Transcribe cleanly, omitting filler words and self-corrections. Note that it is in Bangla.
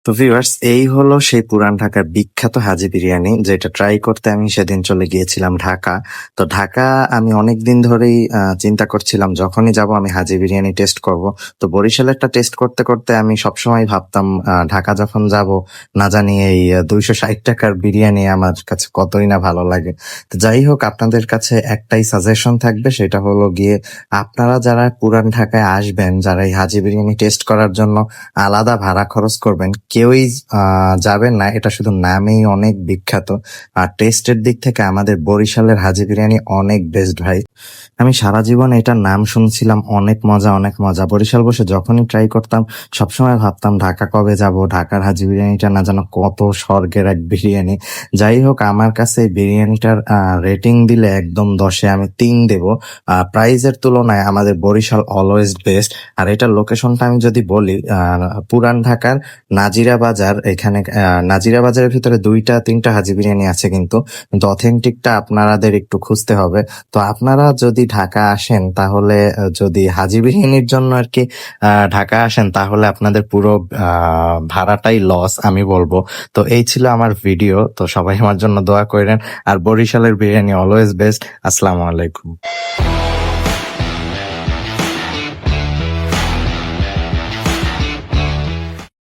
তো ভিউয়ার্স, এই হলো সেই পুরান ঢাকার বিখ্যাত হাজি বিরিয়ানি, যেটা ট্রাই করতে আমি সেদিন চলে গিয়েছিলাম ঢাকা। তো ঢাকা আমি অনেকদিন ধরেই চিন্তা করছিলাম যখনই যাব আমি হাজি বিরিয়ানি টেস্ট করব। তো বরিশালেরটা টেস্ট করতে করতে আমি সবসময় ভাবতাম ঢাকা যখন যাব না জানি এই 260 টাকার বিরিয়ানি আমার কাছে কতই না ভালো লাগে। তো যাই হোক, আপনাদের কাছে একটাই সাজেশন থাকবে, সেটা হলো গিয়ে আপনারা যারা পুরান ঢাকায় আসবেন, যারা এই হাজি বিরিয়ানি টেস্ট করার জন্য আলাদা ভাড়া খরচ করবেন, কেউই যাবেন না। এটা শুধু নামেই অনেক বিখ্যাত, আর টেস্টের দিক থেকে আমাদের বরিশালের হাজি বিরিয়ানি অনেক বেস্ট ভাই। আমি সারা জীবন এটার নাম শুনছিলাম, অনেক মজা অনেক মজা। বরিশাল বসে যখনই ট্রাই করতাম সবসময় ভাবতাম ঢাকা কবে যাব, ঢাকার হাজি বিরিয়ানিটা না যেন কত স্বর্গের এক বিরিয়ানি। যাই হোক, আমার কাছে এই বিরিয়ানিটার রেটিং দিলে একদম 10-এ আমি 3 দেব। প্রাইজের তুলনায় আমাদের বরিশাল অলওয়েজ বেস্ট। আর এটার লোকেশনটা আমি যদি বলি, পুরান ঢাকার নাজিরা বাজার। এখানে নাজিরা বাজারের ভিতরে 2-3টা হাজি বিরিয়ানি আছে, কিন্তু অথেন্টিকটা আপনাদের একটু খুঁজতে হবে। তো আপনারা যদি ঢাকা আসেন তাহলে যদি হাজি বিরিয়ানির জন্য আর কি ঢাকা আসেন, তাহলে আপনাদের পুরো ভাড়াটাই লস আমি বলবো। তো এই ছিল আমার ভিডিও। তো সবাই আমার জন্য দোয়া করেন। আর বরিশালের বিরিয়ানি অলওয়েজ বেস্ট। আসসালামু আলাইকুম।